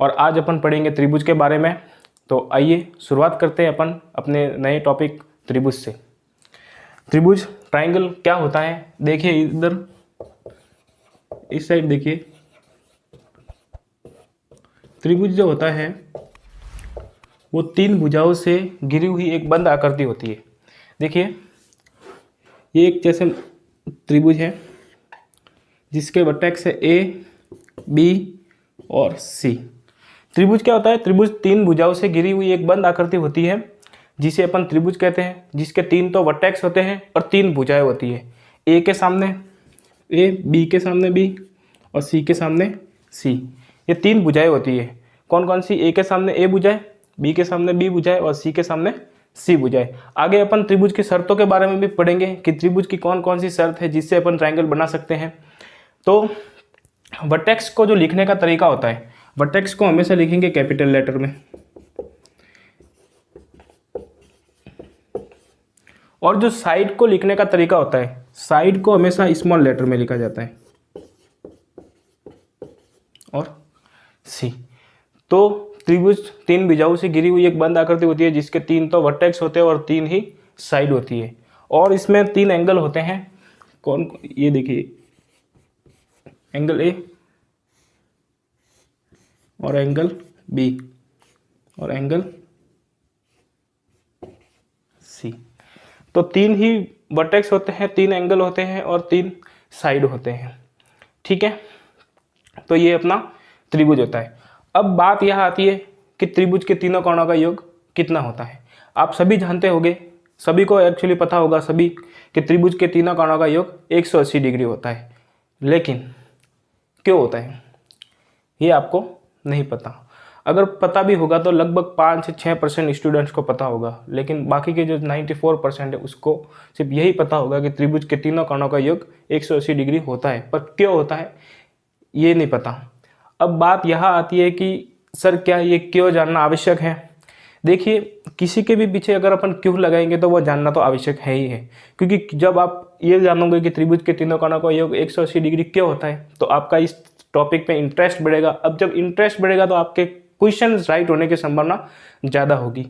और आज अपन पढ़ेंगे त्रिभुज के बारे में। तो आइए शुरुआत करते हैं अपन अपने नए टॉपिक त्रिभुज से। त्रिभुज ट्राइंगल क्या होता है, देखिए इधर इस साइड देखिए। त्रिभुज जो होता है वो तीन भुजाओं से घिरी हुई एक बंद आकृति होती है। देखिए ये एक जैसे त्रिभुज है जिसके वर्टेक्स है ए, बी और सी। त्रिभुज क्या होता है? त्रिभुज तीन भुजाओं से घिरी हुई एक बंद आकृति होती है जिसे अपन त्रिभुज कहते हैं, जिसके तीन तो वर्टेक्स होते हैं और तीन भुजाएं होती है। ए के सामने ए, बी के सामने बी और सी के सामने सी। ये तीन भुजाएं होती है। कौन कौन सी? ए के सामने ए भुजाएं, बी के सामने बी भुजाएं और सी के सामने सी भुजाएं। आगे अपन त्रिभुज की शर्तों के बारे में भी पढ़ेंगे कि त्रिभुज की कौन कौन सी शर्त है जिससे अपन ट्रायंगल बना सकते हैं। तो वर्टेक्स को जो लिखने का तरीका होता है, वर्टेक्स को हमेशा लिखेंगे कैपिटल लेटर में और जो साइड को लिखने का तरीका होता है, साइड को हमेशा स्मॉल लेटर में लिखा जाता है और सी। तो त्रिभुज तीन भुजाओं से घिरी हुई एक बंद आकृति होती है जिसके तीन तो वर्टेक्स होते हैं और तीन ही साइड होती है और इसमें तीन एंगल होते हैं। कौन? ये देखिए एंगल ए और एंगल बी और एंगल सी। तो तीन ही वर्टेक्स होते हैं, तीन एंगल होते हैं और तीन साइड होते हैं। ठीक है, तो ये अपना त्रिभुज होता है। अब बात यह आती है कि त्रिभुज के तीनों कोणों का योग कितना होता है। आप सभी जानते होंगे, सभी को एक्चुअली पता होगा सभी कि त्रिभुज के तीनों कोणों का योग 180 डिग्री होता है। लेकिन क्यों होता है ये आपको नहीं पता। अगर पता भी होगा तो लगभग 5 से 6% स्टूडेंट्स को पता होगा, लेकिन बाकी के जो 94% है उसको सिर्फ यही पता होगा कि त्रिभुज के तीनों कोणों का योग 180 डिग्री होता है, पर क्यों होता है ये नहीं पता। अब बात यहाँ आती है कि सर क्या ये क्यों जानना आवश्यक है? देखिए किसी के भी पीछे अगर अपन क्यों लगाएंगे तो वो जानना तो आवश्यक है ही है, क्योंकि जब आप ये जानोगे कि त्रिभुज के तीनों कोणों का योग 180 डिग्री क्यों होता है तो आपका इस टॉपिक पे इंटरेस्ट बढ़ेगा। अब जब इंटरेस्ट बढ़ेगा तो आपके क्वेश्चन राइट होने की संभावना ज़्यादा होगी।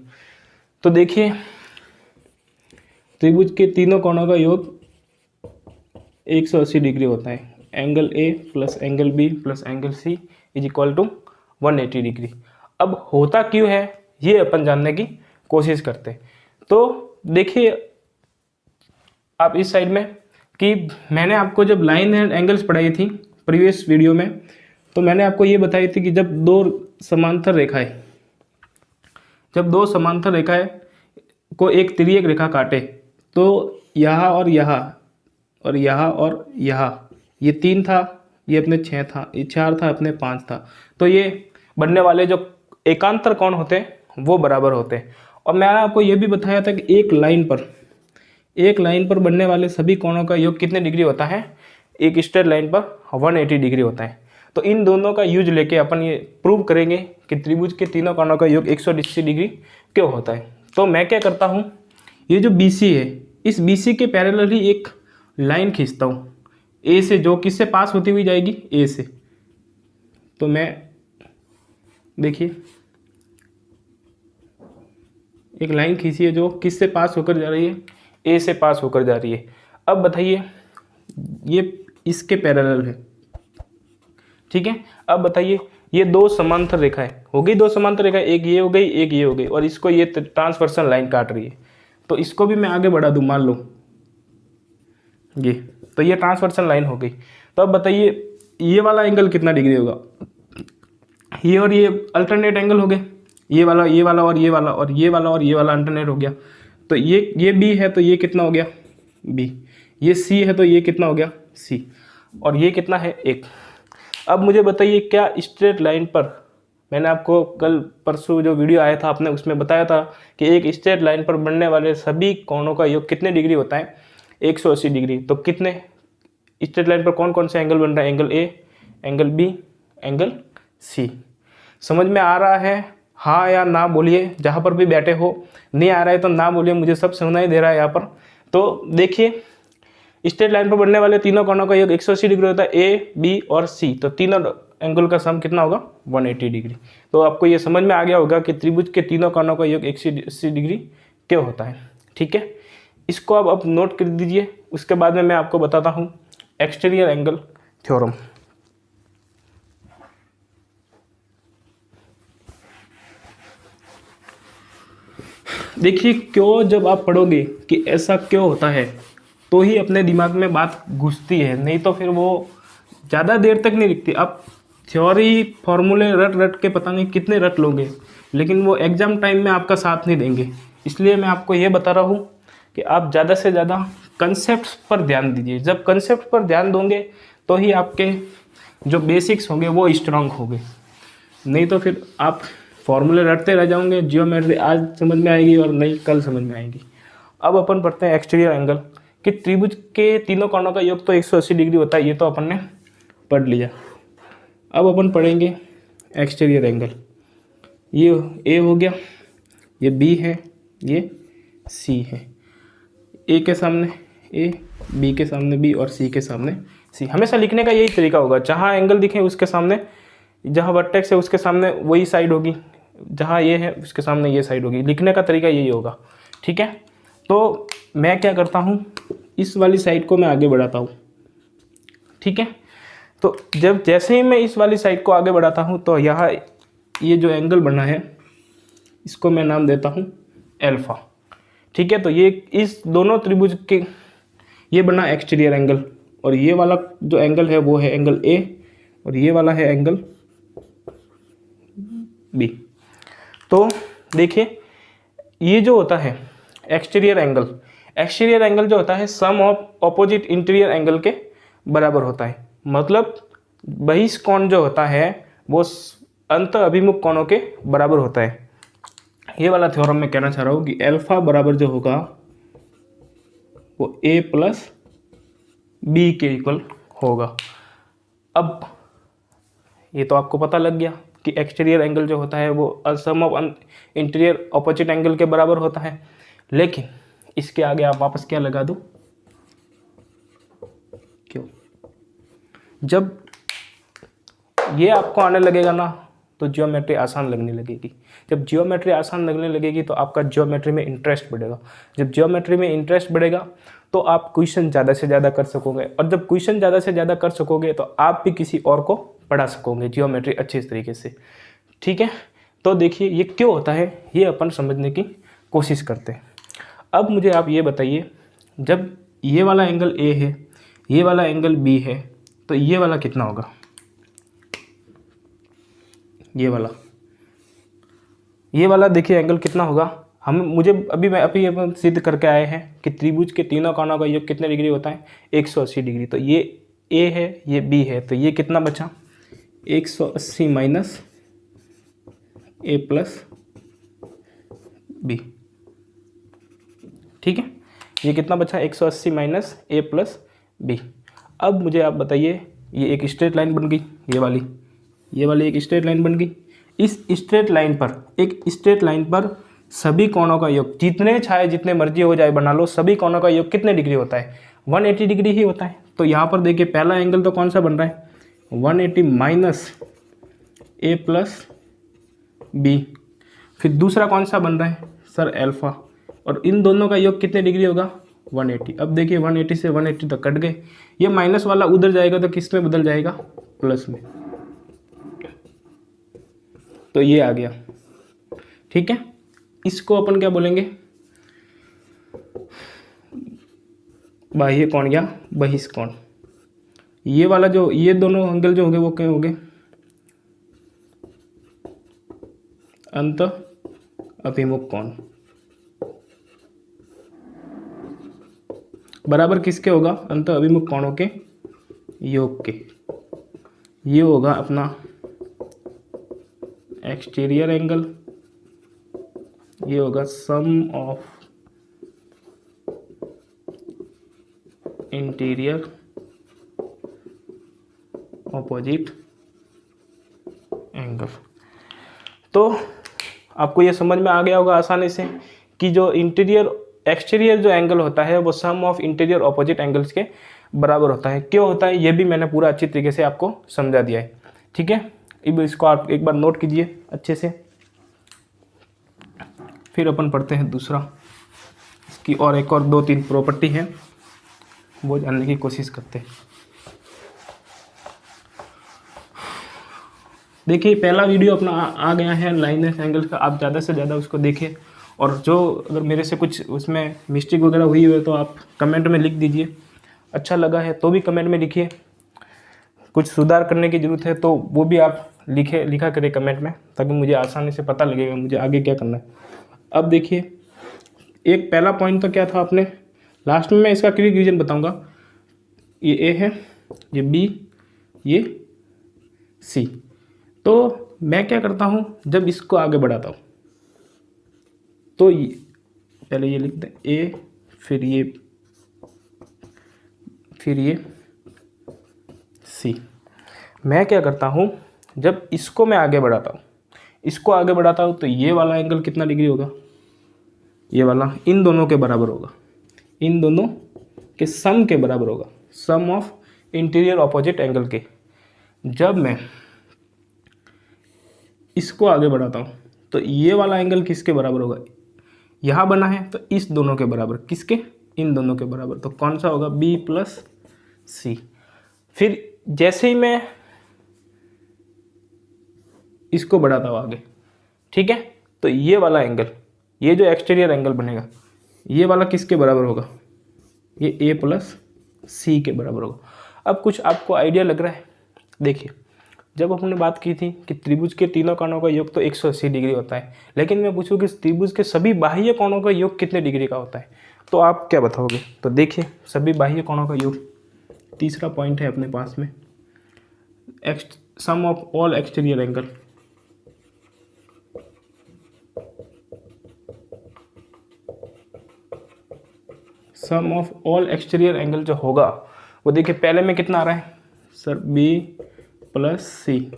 तो देखिए त्रिभुज के तीनों कोणों का योग 180 डिग्री होता है। Angle A plus angle B plus angle C is equal to 180 degree. अब होता क्यों है ये अपन जानने की कोशिश करते हैं। तो देखिए आप इस साइड में कि मैंने आपको जब लाइन एंड एंगल्स पढ़ाई थी प्रीवियस वीडियो में, तो मैंने आपको ये बताई थी कि जब दो समांतर रेखाएं को एक तिर्यक रेखा काटे तो यहाँ और यहाँ और यहाँ और यहाँ, ये 3 था, ये अपने 6 था, ये 4 था, अपने 5 था, तो ये बनने वाले जो एकांतर कोण होते हैं वो बराबर होते हैं। और मैंने आपको ये भी बताया था कि एक लाइन पर बनने वाले सभी कोणों का योग कितने डिग्री होता है? एक स्ट्रेट लाइन पर 180 डिग्री होता है। तो इन दोनों का यूज लेके अपन ये प्रूव करेंगे कि त्रिभुज के तीनों कोणों का योग 180 डिग्री क्यों होता है। तो मैं क्या करता हूँ, ये जो BC है इस BC के पैरेलल ही एक लाइन खींचता हूँ ए से, जो किससे पास होती हुई जाएगी? ए से। तो मैं देखिए एक लाइन खींची है जो किससे पास होकर जा रही है? ए से पास होकर जा रही है। अब बताइए ये इसके पैरेलल है, ठीक है। अब बताइए ये दो समांतर रेखाएं हो गई, दो समांतर रेखाएं, एक ये हो गई एक ये हो गई और इसको ये ट्रांसवर्सल लाइन काट रही है। तो इसको भी मैं आगे बढ़ा दूं, मान लो ये, तो ये ट्रांसवर्सल लाइन हो गई। तो अब बताइए ये वाला एंगल कितना डिग्री होगा? ये और ये अल्टरनेट एंगल हो गए, ये वाला और ये वाला और ये वाला और ये वाला और ये वाला अल्टरनेट हो गया। तो ये बी है तो ये कितना हो गया? बी। ये सी है तो ये कितना हो गया? सी। और ये कितना है? 1। अब मुझे बताइए क्या स्ट्रेट लाइन पर, मैंने आपको कल परसों जो वीडियो आया था आपने उसमें बताया था कि एक स्ट्रेट लाइन पर बनने वाले सभी कोणों का योग कितने डिग्री होता है? 180 डिग्री। तो कितने स्ट्रेट लाइन पर कौन कौन से एंगल बन रहा है? Angle A, angle B, angle C. समझ में आ रहा है? हाँ या ना बोलिए, जहाँ पर भी बैठे हो। नहीं आ रहा है तो ना बोलिए, मुझे सब सुनाई दे रहा है यहाँ पर। तो देखिए स्ट्रेट लाइन पर बनने वाले तीनों कोणों का योग 180 डिग्री होता है, ए, बी और सी। तो तीनों एंगल का सम कितना होगा 180 डिग्री। तो आपको ये समझ में आ गया होगा कि त्रिभुज के तीनों कोणों का योग 180 डिग्री क्यों होता है। ठीक है, इसको अब नोट कर दीजिए। उसके बाद में मैं आपको बताता हूँ एक्सटीरियर एंगल थ्योरम। देखिए, क्यों जब आप पढ़ोगे कि ऐसा क्यों होता है तो ही अपने दिमाग में बात घुसती है, नहीं तो फिर वो ज़्यादा देर तक नहीं लिखती। आप थ्योरी फॉर्मूले रट रट के पता नहीं कितने रट लोगे, लेकिन वो एग्ज़ाम टाइम में आपका साथ नहीं देंगे। इसलिए मैं आपको ये बता रहा हूँ कि आप ज़्यादा से ज़्यादा कंसेप्ट पर ध्यान दीजिए। जब कंसेप्ट पर ध्यान दोगे तो ही आपके जो बेसिक्स होंगे वो स्ट्रांग होंगे, नहीं तो फिर आप फॉर्मूले रटते रह जाओगे। जियोमेट्री आज समझ में आएगी और नहीं कल समझ में आएगी। अब अपन पढ़ते हैं एक्सटीरियर एंगल कि त्रिभुज के तीनों कोणों का योग तो 180 डिग्री होता है, ये तो अपन ने पढ़ लिया। अब अपन पढ़ेंगे एक्सटीरियर एंगल। ये ए हो गया, ये बी है, ये सी है। ए के सामने ए, बी के सामने बी और सी के सामने सी। हमेशा लिखने का यही तरीका होगा, जहाँ एंगल दिखे उसके सामने, जहाँ वर्टेक्स है उसके सामने वही साइड होगी, जहाँ ये है उसके सामने ये साइड होगी। लिखने का तरीका यही होगा। ठीक है, तो मैं क्या करता हूँ, इस वाली साइड को मैं आगे बढ़ाता हूँ। ठीक है, तो जब जैसे ही मैं इस वाली साइड को आगे बढ़ाता हूँ तो यहाँ ये जो एंगल बना है इसको मैं नाम देता हूँ एल्फा। ठीक है, तो ये इस दोनों त्रिभुज के ये बना एक्सटीरियर एंगल, और ये वाला जो एंगल है वो है एंगल ए, और ये वाला है एंगल बी। तो देखिए, ये जो होता है एक्सटीरियर एंगल जो होता है sum of opposite interior angle के बराबर होता है। मतलब बहिष्कोण जो होता है वो अंत अभिमुख कोणों के बराबर होता है। ये वाला थ्योरम मैं कहना चाह रहा हूँ कि एल्फा बराबर जो होगा वो ए प्लस बी के इक्वल होगा। अब ये तो आपको पता लग गया कि एक्सटीरियर एंगल जो होता है वो सम ऑफ इंटीरियर ऑपोजिट एंगल के बराबर होता है। लेकिन इसके आगे आप वापस क्या लगा दो, क्यों? जब ये आपको आने लगेगा ना तो जियोमेट्री आसान लगने लगेगी। जब जियोमेट्री आसान लगने लगेगी तो आपका जियोमेट्री में इंटरेस्ट बढ़ेगा। जब जियोमेट्री में इंटरेस्ट बढ़ेगा तो आप क्वेश्चन ज़्यादा से ज़्यादा कर सकोगे, और जब क्वेश्चन ज़्यादा से ज़्यादा कर सकोगे तो आप भी किसी और को पढ़ा सकोगे जियोमेट्री अच्छी तरीके से। ठीक है, तो देखिए ये क्यों होता है ये अपन समझने की कोशिश करते हैं। अब मुझे आप ये बताइए, जब ये वाला एंगल ए है, ये वाला एंगल बी है, तो ये वाला कितना होगा? ये वाला देखिए एंगल कितना होगा। मैं अभी सिद्ध करके आए हैं कि त्रिभुज के तीनों कोणों का योग कितने डिग्री होता है? 180 डिग्री। तो ये ए है, ये बी है, तो ये कितना बचा? 180 माइनस ए प्लस बी। ठीक है, ये कितना बचा? 180 माइनस ए प्लस बी। अब मुझे आप बताइए, ये एक स्ट्रेट लाइन बन गई, ये वाली एक स्ट्रेट लाइन बन गई। इस स्ट्रेट लाइन पर सभी कोणों का योग, जितने मर्जी हो जाए बना लो, सभी कोणों का योग कितने डिग्री होता है? 180 डिग्री ही होता है। तो यहाँ पर देखिए पहला एंगल तो कौन सा बन रहा है? 180 माइनस ए प्लस बी। फिर दूसरा कौन सा बन रहा है? Sir alpha. और इन दोनों का योग कितने डिग्री होगा? 180। अब देखिए 180 से 180 तो कट गए, ये माइनस वाला उधर जाएगा तो किस में बदल जाएगा? प्लस में। तो ये आ गया। ठीक है, इसको अपन क्या बोलेंगे? बाह्य कोण या बहिष्कोण। ये वाला जो, ये दोनों एंगल जो होंगे वो क्या होंगे? अंत अभिमुख कोण। बराबर किसके होगा? अंत अभिमुख कोणों के योग के। ये होगा अपना एक्सटीरियर एंगल, ये होगा सम ऑफ इंटीरियर ऑपोजिट एंगल। तो आपको ये समझ में आ गया होगा आसानी से कि जो एक्सटीरियर जो एंगल होता है वो सम ऑफ इंटीरियर ऑपोजिट एंगल्स के बराबर होता है। क्यों होता है ये भी मैंने पूरा अच्छी तरीके से आपको समझा दिया है। ठीक है, अब इसको आप एक बार नोट कीजिए अच्छे से। फिर अपन पढ़ते हैं दूसरा, इसकी और एक और 2-3 प्रॉपर्टी है वो जानने की कोशिश करते हैं। देखिए पहला वीडियो अपना आ गया है लाइनस एंगल का, आप ज़्यादा से ज़्यादा उसको देखिए। और जो अगर मेरे से कुछ उसमें मिस्टेक वगैरह हुई है तो आप कमेंट में लिख दीजिए। अच्छा लगा है तो भी कमेंट में लिखिए, कुछ सुधार करने की ज़रूरत है तो वो भी आप लिखा करें कमेंट में, ताकि मुझे आसानी से पता लगेगा मुझे आगे क्या करना है। अब देखिए एक पहला पॉइंट तो क्या था आपने, लास्ट में मैं इसका क्विक रीजन बताऊंगा। ये ए है, ये बी, ये सी। तो मैं क्या करता हूँ जब इसको आगे बढ़ाता हूँ तो ये पहले ये लिखते हैं ए, फिर ये सी। मैं क्या करता हूँ जब इसको मैं आगे बढ़ाता हूँ तो ये वाला एंगल कितना डिग्री होगा, ये वाला इन दोनों के बराबर होगा, इन दोनों के सम के बराबर होगा, सम ऑफ इंटीरियर ऑपोजिट एंगल के। जब मैं इसको आगे बढ़ाता हूँ तो ये वाला एंगल किसके बराबर होगा, यहाँ बना है तो इस दोनों के बराबर, किसके, इन दोनों के बराबर। तो कौन सा होगा, बी प्लस सी। फिर जैसे ही मैं इसको बढ़ाता हूँ आगे, ठीक है, तो ये वाला एंगल, ये जो एक्सटीरियर एंगल बनेगा ये वाला किसके बराबर होगा, ये ए प्लस सी के बराबर होगा। अब कुछ आपको आइडिया लग रहा है। देखिए जब हमने बात की थी कि त्रिभुज के तीनों कोणों का योग तो 180 डिग्री होता है, लेकिन मैं पूछूं कि त्रिभुज के सभी बाह्य कोणों का योग कितने डिग्री का होता है, तो आप क्या बताओगे। तो देखिए सभी बाह्य कोणों का योग, तीसरा पॉइंट है अपने पास में, sum of all exterior angle. Sum of all exterior angle जो होगा वो देखिए पहले में कितना आ रहा है सर, बी प्लस सी।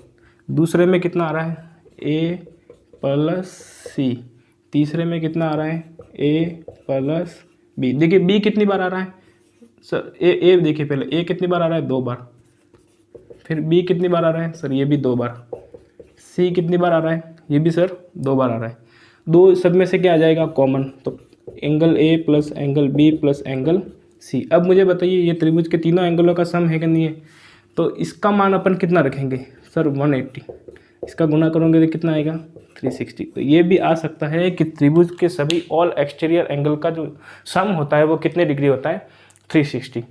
दूसरे में कितना आ रहा है, ए प्लस सी। तीसरे में कितना आ रहा है, ए प्लस बी। देखिए बी कितनी बार आ रहा है सर, ए देखिए पहले ए कितनी बार आ रहा है, 2 बार। फिर बी कितनी बार आ रहा है सर, ये भी 2 बार। सी कितनी बार आ रहा है, ये भी सर 2 बार आ रहा है। दो सब में से क्या आ जाएगा, कॉमन। तो angle A plus angle B plus angle C. अब मुझे बताइए ये त्रिभुज के तीनों एंगलों का सम है कि नहीं है, तो इसका मान अपन कितना रखेंगे सर, 180। इसका गुना करोगे तो कितना आएगा, 360। तो ये भी आ सकता है कि त्रिभुज के सभी ऑल एक्सटीरियर एंगल का जो सम होता है वो कितने डिग्री होता है, 360।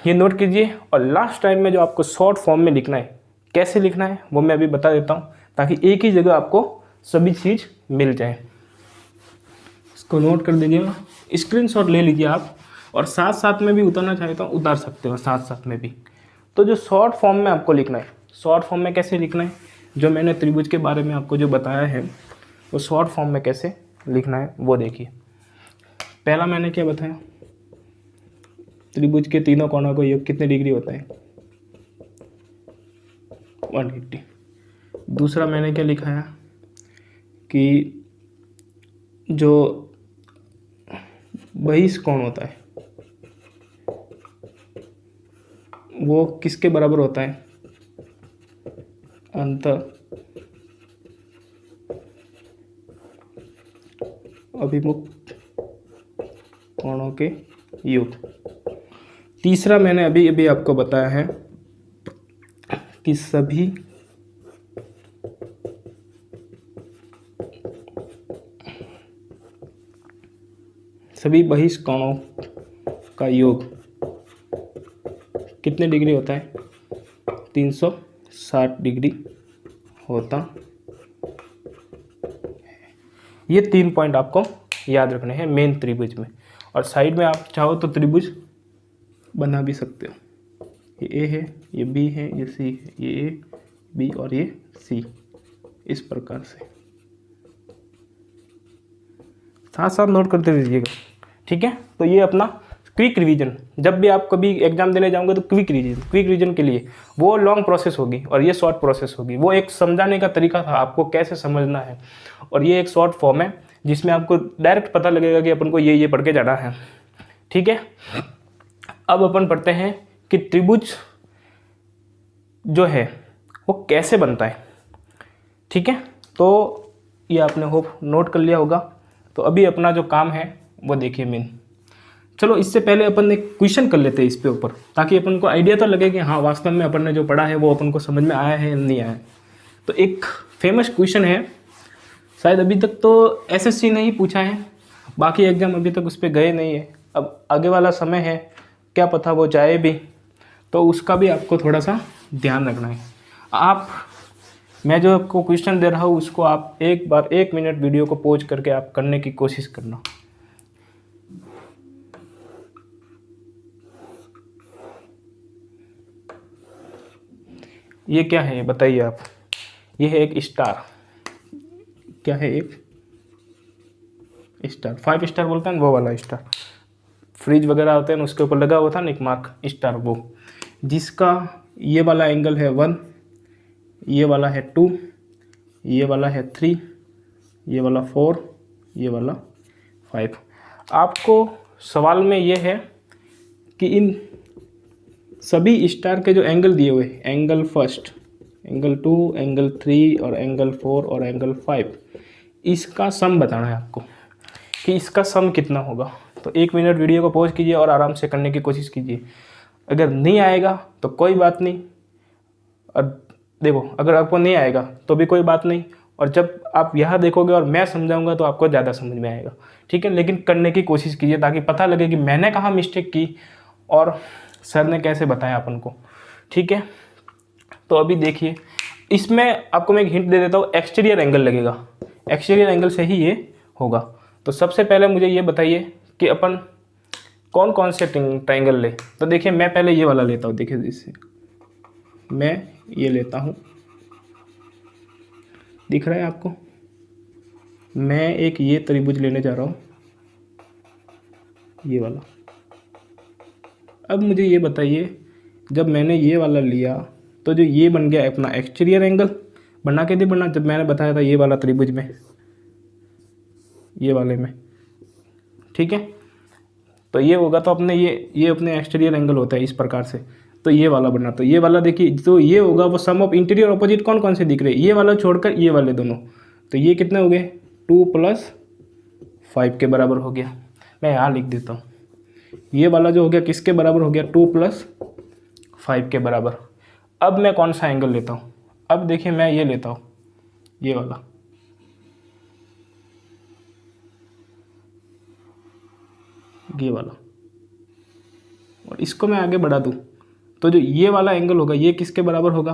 ये नोट कीजिए। और लास्ट टाइम में जो आपको शॉर्ट फॉर्म में लिखना है, कैसे लिखना है वो मैं अभी बता देता हूँ, ताकि एक ही जगह आपको सभी चीज़ मिल जाए। इसको नोट कर दीजिएगा, स्क्रीनशॉट ले लीजिए आप, और साथ साथ में भी उतारना चाहे तो उतार सकते हो साथ साथ में भी। तो जो शॉर्ट फॉर्म में आपको लिखना है, शॉर्ट फॉर्म में कैसे लिखना है, जो मैंने त्रिभुज के बारे में आपको जो बताया है वो शॉर्ट फॉर्म में कैसे लिखना है वो देखिए। पहला मैंने क्या बताया, त्रिभुज के तीनों कोणों का योग कितने डिग्री होता है, 180। दूसरा मैंने क्या लिखाया कि जो बहिष कोण होता है वो किसके बराबर होता है, अंत अभिमुख कोणों के योग। तीसरा मैंने अभी अभी आपको बताया है कि सभी बहिष कोणों का योग कितने डिग्री होता है, 360 डिग्री होता है। ये 3 पॉइंट आपको याद रखने हैं मेन त्रिभुज में। और साइड में आप चाहो तो त्रिभुज बना भी सकते हो। ये ए है, ये बी है, ये सी है, ये ए बी और ये सी, इस प्रकार से साथ साथ नोट करते रहिएगा, ठीक है। तो ये अपना क्विक रिवीजन, जब भी आप कभी एग्जाम देने जाओगे तो क्विक रिवीजन के लिए वो लॉन्ग प्रोसेस होगी और ये शॉर्ट प्रोसेस होगी। वो एक समझाने का तरीका था आपको कैसे समझना है, और ये एक शॉर्ट फॉर्म है जिसमें आपको डायरेक्ट पता लगेगा कि अपन को ये पढ़ के जाना है, ठीक है। अब अपन पढ़ते हैं कि त्रिभुज जो है वो कैसे बनता है। ठीक है, तो ये आपने होप नोट कर लिया होगा। तो अभी अपना जो काम है वो देखिए मेन। चलो इससे पहले अपन एक क्वेश्चन कर लेते हैं इस पे ऊपर, ताकि अपन को आइडिया तो लगे कि हाँ वास्तव में अपन ने जो पढ़ा है वो अपन को समझ में आया है या नहीं आया है। तो एक फेमस क्वेश्चन है, शायद अभी तक तो एसएससी ने ही पूछा है, बाकी एग्जाम अभी तक उस पर गए नहीं है। अब आगे वाला समय है, क्या पता वो जाए भी, तो उसका भी आपको थोड़ा सा ध्यान रखना है। मैं जो आपको क्वेश्चन दे रहा हूँ उसको आप एक बार 1 मिनट वीडियो को पॉज करके आप करने की कोशिश करना। ये क्या है बताइए आप। ये है एक स्टार। क्या है? एक स्टार। 5 स्टार बोलते हैं वो वाला स्टार, फ्रिज वगैरह होते हैं उसके ऊपर लगा हुआ था ना एक मार्क स्टार, वो जिसका ये वाला एंगल है 1, ये वाला है 2, ये वाला है 3, ये वाला 4, ये वाला 5। आपको सवाल में ये है कि इन सभी स्टार के जो एंगल दिए हुए, एंगल फर्स्ट, एंगल 2, एंगल 3 और एंगल 4 और एंगल 5, इसका सम बताना है आपको कि इसका सम कितना होगा। तो 1 मिनट वीडियो को पॉज कीजिए और आराम से करने की कोशिश कीजिए। अगर नहीं आएगा तो कोई बात नहीं, और देखो अगर आपको नहीं आएगा तो भी कोई बात नहीं, और जब आप यहाँ देखोगे और मैं समझाऊंगा तो आपको ज़्यादा समझ में आएगा। ठीक है, लेकिन करने की कोशिश कीजिए ताकि पता लगे कि मैंने कहाँ मिस्टेक की और सर ने कैसे बताया अपन को। ठीक है, तो अभी देखिए इसमें आपको मैं एक हिंट दे देता हूँ, एक्सटीरियर एंगल लगेगा, एक्सटीरियर एंगल से ही ये होगा। तो सबसे पहले मुझे ये बताइए कि अपन कौन कौन से ट्रायंगल ले। तो देखिए मैं पहले ये वाला लेता हूँ, देखिए इससे मैं ये लेता हूँ, दिख रहा है आपको। मैं एक ये त्रिभुज लेने जा रहा हूँ, ये वाला। अब मुझे ये बताइए जब मैंने ये वाला लिया तो जो ये बन गया अपना एक्सटीरियर एंगल, बना के नहीं बना, जब मैंने बताया था ये वाला त्रिभुज में, ये वाले में। ठीक है, तो ये होगा तो अपने ये अपने एक्सटीरियर एंगल होता है इस प्रकार से। तो ये वाला बना, तो ये वाला देखिए तो ये होगा वो सम ऑफ इंटीरियर ऑपोजिट कौन कौन से दिख रहे हैं, ये वाला छोड़कर ये वाले दोनों। तो ये कितने हो गए 2 + 5 के बराबर हो गया। मैं यहाँ लिख देता हूँ, ये वाला जो हो गया किसके बराबर हो गया 2 + 5 के बराबर। अब मैं कौन सा एंगल लेता हूँ, अब देखिए मैं ये लेता हूँ, ये वाला। ये वाला, और इसको मैं आगे बढ़ा दूँ तो जो ये वाला एंगल होगा ये किसके बराबर होगा,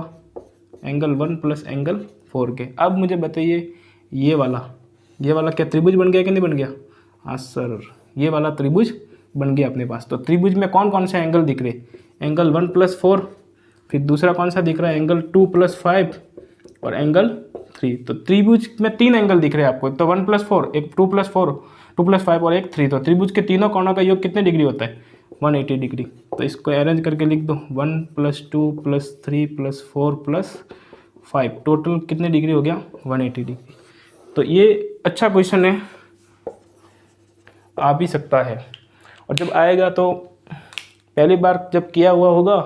एंगल 1 + एंगल 4 के। अब मुझे बताइए ये वाला क्या त्रिभुज बन गया कि नहीं बन गया? हाँ सर, ये वाला त्रिभुज बन गया अपने पास। तो त्रिभुज में कौन कौन से एंगल दिख रहे, एंगल 1 + 4, फिर दूसरा कौन सा दिख रहा है एंगल 2 + 5 और एंगल 3। तो त्रिभुज में 3 एंगल दिख रहे हैं आपको, एक तो 1 + 4, एक 2 + 4, 2 + 5 और एक 3। तो त्रिभुज के तीनों कोणों का योग कितने डिग्री होता है 180 डिग्री। तो इसको अरेंज करके लिख दो 1 + 2 + 3 + 4 + 5, टोटल कितने डिग्री हो गया 180 डिग्री। तो ये अच्छा क्वेश्चन है, आ भी सकता है, और जब आएगा तो पहली बार जब किया हुआ होगा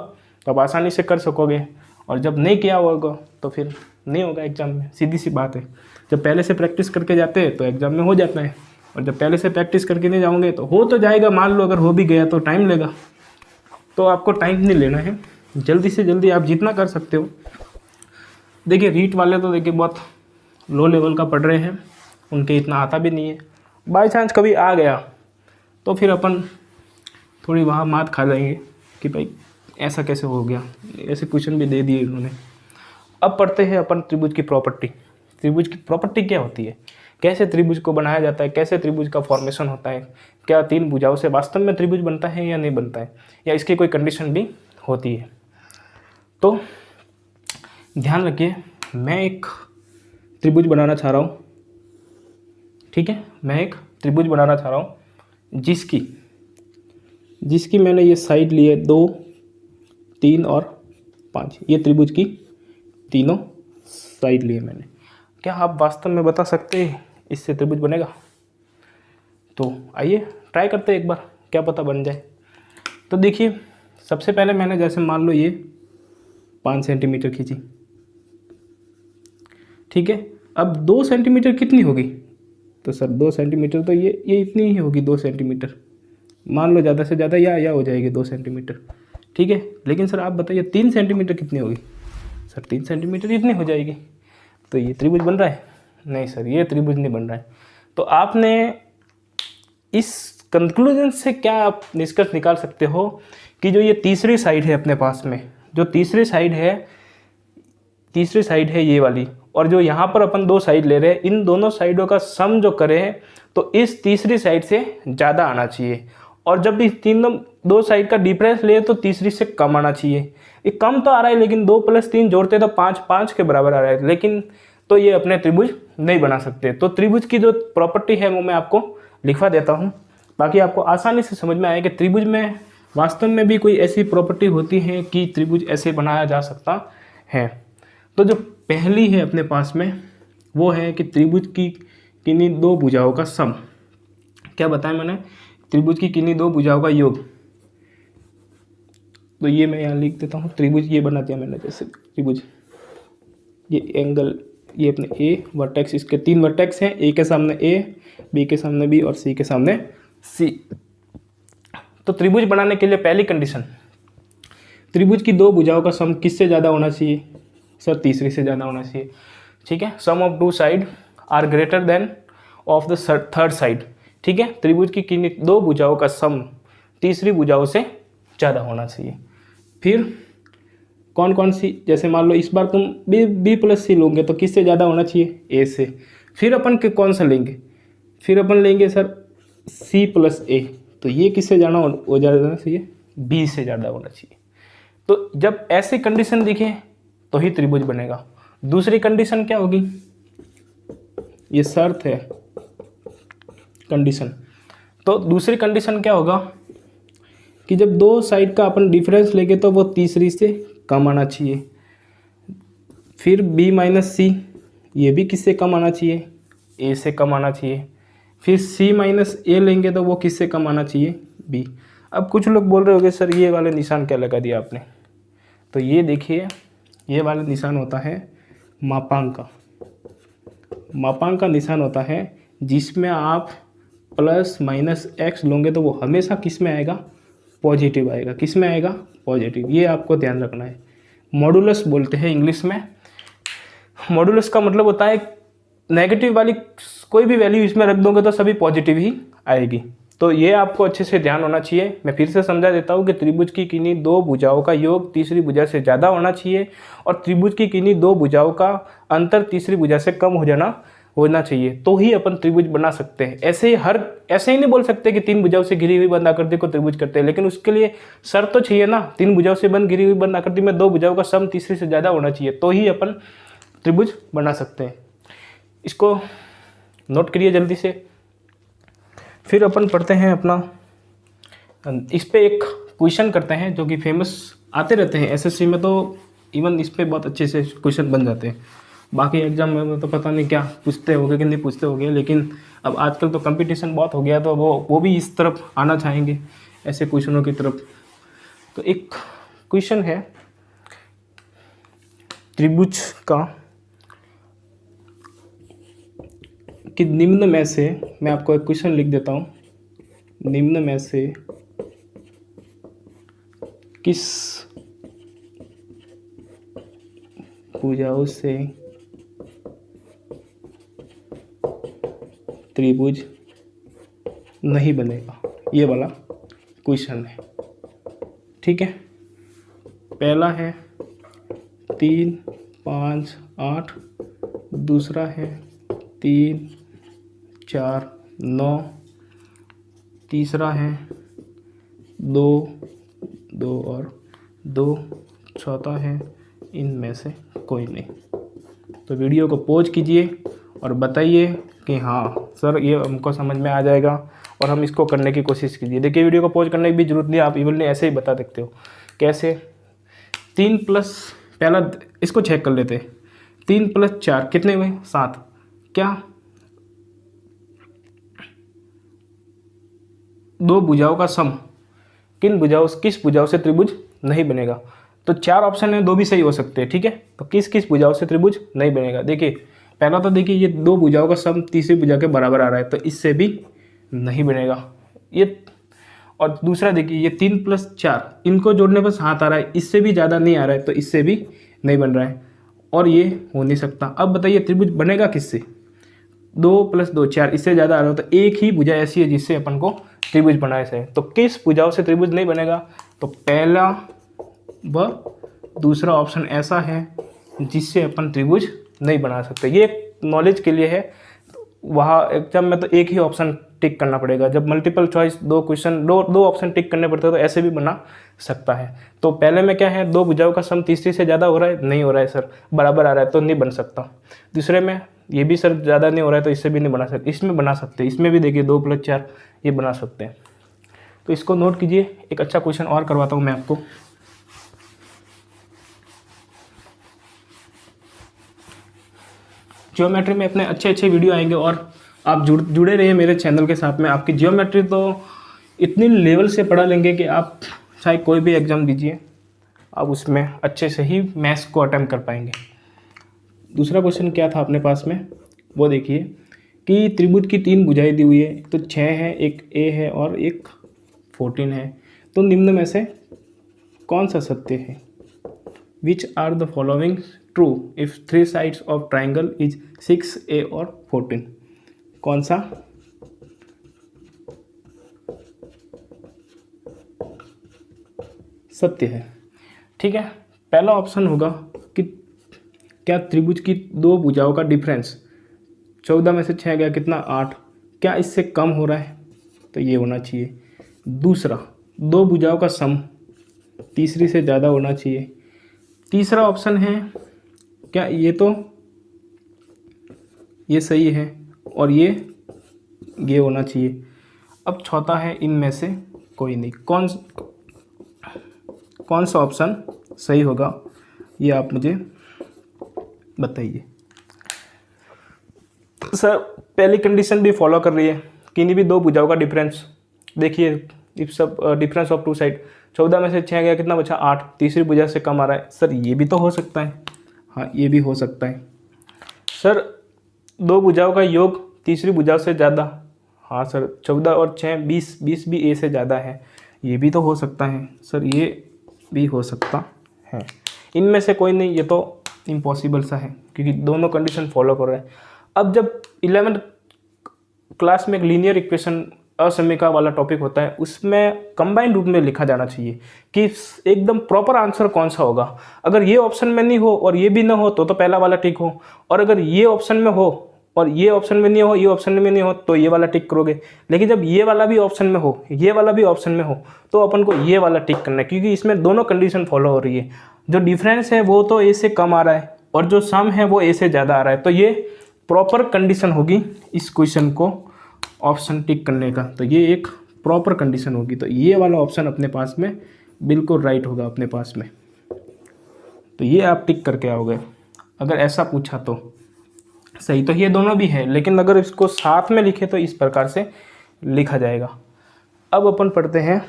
तो आप आसानी से कर सकोगे, और जब नहीं किया हुआ होगा तो फिर नहीं होगा एग्ज़ाम में, सीधी सी बात है। जब पहले से प्रैक्टिस करके जाते हैं तो एग्ज़ाम में हो जाता है, और जब पहले से प्रैक्टिस करके नहीं जाओगे तो हो तो जाएगा, मान लो अगर हो भी गया तो टाइम लेगा। तो आपको टाइम नहीं लेना है, जल्दी से जल्दी आप जितना कर सकते हो। देखिए रीट वाले तो देखिए बहुत लो लेवल का पढ़ रहे हैं, उनके इतना आता भी नहीं है। बाई चांस कभी आ गया तो फिर अपन थोड़ी वहाँ मात खा जाएंगे कि भाई ऐसा कैसे हो गया, ऐसे क्वेश्चन भी दे दिए इन्होंने। अब पढ़ते हैं अपन त्रिभुज की प्रॉपर्टी। त्रिभुज की प्रॉपर्टी क्या होती है, कैसे त्रिभुज को बनाया जाता है, कैसे त्रिभुज का फॉर्मेशन होता है, क्या 3 भुजाओं से वास्तव में त्रिभुज बनता है या नहीं बनता है, या इसकी कोई कंडीशन भी होती है। तो ध्यान रखिए, मैं एक त्रिभुज बनाना चाह रहा हूँ। ठीक है, मैं एक त्रिभुज बनाना चाह रहा हूँ जिसकी मैंने ये साइड ली है 2, 3 और 5। ये त्रिभुज की तीनों साइड लिए मैंने। क्या आप वास्तव में बता सकते हैं इससे त्रिभुज बनेगा? तो आइए ट्राई करते हैं एक बार, क्या पता बन जाए। तो देखिए सबसे पहले मैंने जैसे मान लो ये 5 सेंटीमीटर खींची, ठीक है। अब 2 सेंटीमीटर कितनी होगी, तो सर 2 सेंटीमीटर तो ये इतनी ही होगी, 2 सेंटीमीटर मान लो, ज़्यादा से ज़्यादा या हो जाएगी 2 सेंटीमीटर, ठीक है। लेकिन सर आप बताइए 3 सेंटीमीटर कितनी होगी, सर 3 सेंटीमीटर इतनी हो जाएगी। तो ये त्रिभुज बन रहा है? नहीं सर, ये त्रिभुज नहीं बन रहा है। तो आपने इस कंक्लूजन से क्या आप निष्कर्ष निकाल सकते हो कि जो ये तीसरी साइड है अपने पास में, जो तीसरी साइड है ये वाली, और जो यहाँ पर अपन 2 साइड ले रहे हैं, इन दोनों साइडों का सम जो करें तो इस तीसरी साइड से ज़्यादा आना चाहिए। और जब भी 2 साइड का डिफरेंस ले तो तीसरी से कम आना चाहिए। ये कम तो आ रहा है, लेकिन 2 + 3 जोड़ते तो 5 के बराबर आ रहा है, लेकिन तो ये अपने त्रिभुज नहीं बना सकते। तो त्रिभुज की जो प्रॉपर्टी है वो मैं आपको लिखवा देता हूँ, बाकी आपको आसानी से समझ में आए कि त्रिभुज में वास्तव में भी कोई ऐसी प्रॉपर्टी होती है कि त्रिभुज ऐसे बनाया जा सकता है। तो जो पहली है अपने पास में वो है कि त्रिभुज की किन्हीं 2 भुजाओं का सम। क्या बताया मैंने? त्रिभुज की किन्हीं 2 भुजाओं का योग। तो ये मैं यहाँ लिख देता हूँ, त्रिभुज ये बना दिया मैंने, जैसे त्रिभुज, ये एंगल, ये अपने ए वर्टेक्स, इसके 3 वर्टेक्स हैं, ए के सामने ए, बी के सामने बी और सी के सामने सी। तो त्रिभुज बनाने के लिए पहली कंडीशन, त्रिभुज की 2 भुजाओं का सम किससे ज़्यादा होना चाहिए, सर तीसरी से ज़्यादा होना चाहिए, ठीक है। Sum of 2 side are greater than of the third side, ठीक है। त्रिभुज की किन्हीं 2 भुजाओं का सम तीसरी भुजाओं से ज़्यादा होना चाहिए। फिर कौन कौन सी, जैसे मान लो इस बार तुम बी + सी लोगे तो किससे ज़्यादा होना चाहिए, ए से। फिर अपन के कौन सा लेंगे, फिर अपन लेंगे सर सी + ए, तो ये किससे ज़्यादा होना चाहिए, बी से ज़्यादा होना चाहिए। तो जब ऐसे कंडीशन दिखे तो ही त्रिभुज बनेगा। दूसरी कंडीशन क्या होगी, ये शर्त है कंडीशन। तो दूसरी कंडीशन क्या होगा कि जब 2 साइड का अपन डिफरेंस लेंगे तो वो तीसरी से कम आना चाहिए। फिर b - c, ये भी किससे कम आना चाहिए, a से कम आना चाहिए। फिर c - a लेंगे तो वो किससे कम आना चाहिए, b। अब कुछ लोग बोल रहे होंगे सर ये वाले निशान क्या लगा दिया आपने, तो ये देखिए, ये वाला निशान होता है मापांक का। मापांक का निशान होता है जिसमें आप +- x लोगे तो वो हमेशा किस में आएगा, पॉजिटिव आएगा। किस में आएगा, पॉजिटिव। ये आपको ध्यान रखना है। मॉडुलस बोलते हैं इंग्लिश में। मॉडुलस का मतलब होता है नेगेटिव वाली कोई भी वैल्यू इसमें रख दोगे तो सभी पॉजिटिव ही आएगी। तो ये आपको अच्छे से ध्यान होना चाहिए। मैं फिर से समझा देता हूँ कि त्रिभुज की किन्हीं 2 भुजाओं का योग तीसरी भुजा से ज़्यादा होना चाहिए और त्रिभुज की किन्हीं 2 भुजाओं का अंतर तीसरी भुजा से कम होना चाहिए, तो ही अपन त्रिभुज बना सकते हैं। ऐसे ही नहीं बोल सकते कि 3 भुजाओं से घिरी हुई बंद आकृति को त्रिभुज करते हैं, लेकिन उसके लिए शर्त तो चाहिए ना, 3 भुजाओं से घिरी हुई बंद आकृति में 2 भुजाओं का सम तीसरी से ज़्यादा होना चाहिए, तो ही अपन त्रिभुज बना सकते हैं। इसको नोट करिए जल्दी से। फिर अपन पढ़ते हैं अपना, इस पे एक क्वेश्चन करते हैं जो कि फेमस आते रहते हैं एसएससी में, तो इवन इस पे बहुत अच्छे से क्वेश्चन बन जाते हैं। बाकी एग्जाम में तो पता नहीं क्या पूछते होंगे कि नहीं पूछते होंगे, लेकिन अब आजकल तो कंपटीशन बहुत हो गया, तो वो भी इस तरफ आना चाहेंगे, ऐसे क्वेश्चनों की तरफ। तो एक क्वेश्चन है त्रिभुज का कि निम्न में से, मैं आपको एक क्वेश्चन लिख देता हूँ, निम्न में से किस भुजाओं से त्रिभुज नहीं बनेगा, ये वाला क्वेश्चन है, ठीक है। पहला है 3, 5, 8, दूसरा है 3, 4, 9, तीसरा है 2, 2 और 2, चौथा है इनमें से कोई नहीं। तो वीडियो को पॉज कीजिए और बताइए कि हाँ सर ये हमको समझ में आ जाएगा और हम इसको करने की कोशिश कीजिए। देखिए वीडियो को पॉज करने की भी जरूरत नहीं, आप इवन ऐसे ही बता सकते हो। कैसे, 3 प्लस, पहला इसको चेक कर लेते हैं, 3 + 4 कितने हुए, 7। क्या 2 भुजाओं का सम किस भुजाओं से त्रिभुज नहीं बनेगा? तो 4 ऑप्शन है, 2 भी सही हो सकते हैं, ठीक है। तो किस भुजाओं से त्रिभुज नहीं बनेगा? देखिए पहला तो देखिए ये दो भुजाओं का सम तीसरी भुजा के बराबर आ रहा है, तो इससे भी नहीं बनेगा ये। और दूसरा देखिए ये 3 + 4 इनको जोड़ने पर 7 आ रहा है, इससे भी ज़्यादा नहीं आ रहा है, तो इससे भी नहीं बन रहा है और ये हो नहीं सकता। अब बताइए त्रिभुज बनेगा किससे? 2 + 2 4, इससे ज़्यादा आ रहा हो तो एक ही भुजा ऐसी है जिससे अपन को त्रिभुज बनाए से। तो किस भुजाओं से त्रिभुज नहीं बनेगा? तो पहला व दूसरा ऑप्शन ऐसा है जिससे अपन त्रिभुज नहीं बना सकते। ये नॉलेज के लिए है, वहाँ एग्जाम में तो एक ही ऑप्शन टिक करना पड़ेगा। जब मल्टीपल चॉइस दो ऑप्शन टिक करने पड़ते हैं तो ऐसे भी बना सकता है। तो पहले में क्या है, दो भुजाओं का सम तीसरी से ज़्यादा हो रहा है, नहीं हो रहा है सर, बराबर आ रहा है तो नहीं बन सकता। दूसरे में ये भी सर ज़्यादा नहीं हो रहा है तो इससे भी नहीं बना सकते, इसमें बना सकते हैं। इसमें भी देखिए 2 + 4 ये बना सकते हैं। तो इसको नोट कीजिए। एक अच्छा क्वेश्चन और करवाता हूँ मैं आपको। ज्योमेट्री में अपने अच्छे अच्छे वीडियो आएंगे और आप जुड़े रहिए मेरे चैनल के साथ में। आपकी ज्योमेट्री तो इतनी लेवल से पढ़ा लेंगे कि आप चाहे कोई भी एग्ज़ाम दीजिए आप उसमें अच्छे से ही मैथ्स को अटेम्प्ट कर पाएंगे। दूसरा क्वेश्चन क्या था अपने पास में, वो देखिए कि त्रिभुज की 3 भुजाएं दी हुई है, तो 6 है, एक ए है और एक 14 है। तो निम्न में से कौन सा सत्य है? Which are the following true if 3 sides of triangle is 6, ए और 14? कौन सा सत्य है? ठीक है, पहला ऑप्शन होगा कि क्या त्रिभुज की 2 भुजाओं का डिफरेंस 14 में से 6 गया कितना 8, क्या इससे कम हो रहा है? तो ये होना चाहिए। दूसरा, 2 भुजाओं का सम तीसरी से ज़्यादा होना चाहिए। तीसरा ऑप्शन है क्या ये सही है और ये होना चाहिए। अब चौथा है इनमें से कोई नहीं। कौन सा ऑप्शन सही होगा ये आप मुझे बताइए। सर पहली कंडीशन भी फॉलो कर रही है, किन्हीं भी 2 भुजाओं का डिफरेंस देखिए, इफ सब डिफरेंस ऑफ 2 साइड, 14 में से 6 गया कितना बचा 8, तीसरी भुजा से कम आ रहा है। सर ये भी तो हो सकता है, हाँ ये भी हो सकता है। सर 2 भुजाओं का योग तीसरी भुजा से ज़्यादा, हाँ सर 14 और 6 20 भी ए से ज़्यादा है, ये भी तो हो सकता है। सर ये भी हो सकता है। इनमें से कोई नहीं, ये तो इम्पॉसिबल सा है क्योंकि दोनों कंडीशन फॉलो कर रहे हैं। अब जब 11th क्लास में एक लीनियर इक्वेशन असमीका वाला टॉपिक होता है, उसमें कंबाइंड रूप में लिखा जाना चाहिए कि एकदम प्रॉपर आंसर कौन सा होगा। अगर ये ऑप्शन में नहीं हो और ये भी ना हो तो पहला वाला टिक हो, और अगर ये ऑप्शन में हो और ये ऑप्शन में नहीं हो, ये ऑप्शन में नहीं हो तो ये वाला टिक करोगे। लेकिन जब ये वाला भी ऑप्शन में हो, ये वाला भी ऑप्शन में हो तो अपन को ये वाला टिक करना है, क्योंकि इसमें दोनों कंडीशन फॉलो हो रही है। जो डिफरेंस है वो तो ए से कम आ रहा है और जो सम है वो ए से ज़्यादा आ रहा है, तो ये प्रॉपर कंडीशन होगी इस क्वेश्चन को ऑप्शन टिक करने का। तो ये एक प्रॉपर कंडीशन होगी, तो ये वाला ऑप्शन अपने पास में बिल्कुल राइट होगा अपने पास में। तो ये आप टिक करके आओगे। अगर ऐसा पूछा तो सही, तो ये दोनों भी है, लेकिन अगर इसको साथ में लिखे तो इस प्रकार से लिखा जाएगा। अब अपन पढ़ते हैं।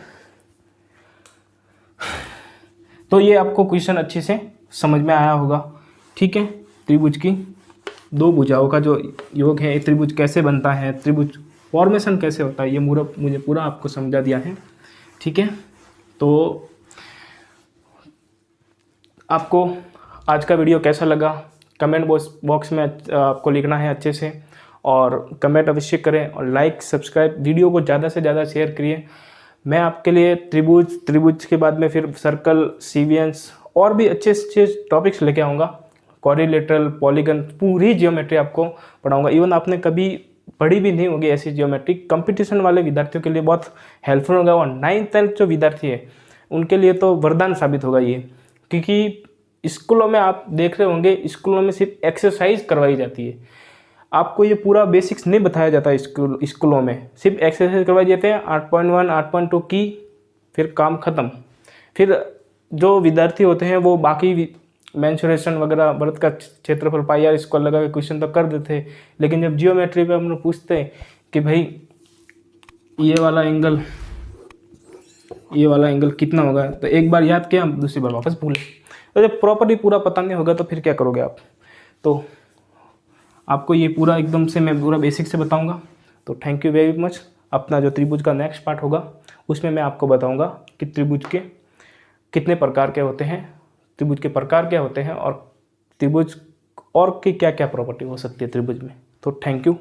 तो ये आपको क्वेश्चन अच्छे से समझ में आया होगा, ठीक है। त्रिभुज की 2 भुजाओं का जो योग है, त्रिभुज कैसे बनता है, त्रिभुज फॉर्मेशन कैसे होता है, ये मुझे पूरा आपको समझा दिया है, ठीक है। तो आपको आज का वीडियो कैसा लगा कमेंट बॉक्स में आपको लिखना है अच्छे से, और कमेंट अवश्य करें और लाइक सब्सक्राइब, वीडियो को ज़्यादा से ज़्यादा शेयर करिए। मैं आपके लिए त्रिभुज के बाद में फिर सर्कल, सीवियंस और भी अच्छे अच्छे टॉपिक्स लेके आऊँगा। क्वाड्रिलेटरल, पॉलीगन, पूरी जियोमेट्री आपको पढ़ाऊँगा। इवन आपने कभी पढ़ी भी नहीं होगी ऐसी जियोमेट्री। कंपटीशन वाले विद्यार्थियों के लिए बहुत हेल्पफुल होगा, और 9th 10th जो विद्यार्थी है उनके लिए तो वरदान साबित होगा ये, क्योंकि स्कूलों में आप देख रहे होंगे, स्कूलों में सिर्फ एक्सरसाइज करवाई जाती है, आपको ये पूरा बेसिक्स नहीं बताया जाता। स्कूलों में सिर्फ एक्सरसाइज करवाई जाते हैं, 8.1 8.2 की, फिर काम ख़त्म। फिर जो विद्यार्थी होते हैं वो बाकी मेंसुरेशन वगैरह, वृत्त का क्षेत्रफल, पाई आर स्क्वायर लगा के क्वेश्चन तो कर देते हैं, लेकिन जब जियोमेट्री पे हम लोग पूछते हैं कि भाई ये वाला एंगल कितना होगा, तो एक बार याद किया, दूसरी बार वापस भूले। तो जब प्रॉपर्ली पूरा पता नहीं होगा तो फिर क्या करोगे आप। तो आपको ये पूरा एकदम से मैं पूरा बेसिक से बताऊंगा। तो थैंक यू वेरी मच। अपना जो त्रिभुज का नेक्स्ट पार्ट होगा उसमें मैं आपको बताऊंगा कि त्रिभुज के कितने प्रकार के होते हैं, त्रिभुज के प्रकार क्या होते हैं, और त्रिभुज और की क्या क्या प्रॉपर्टी हो सकती है त्रिभुज में। तो थैंक यू।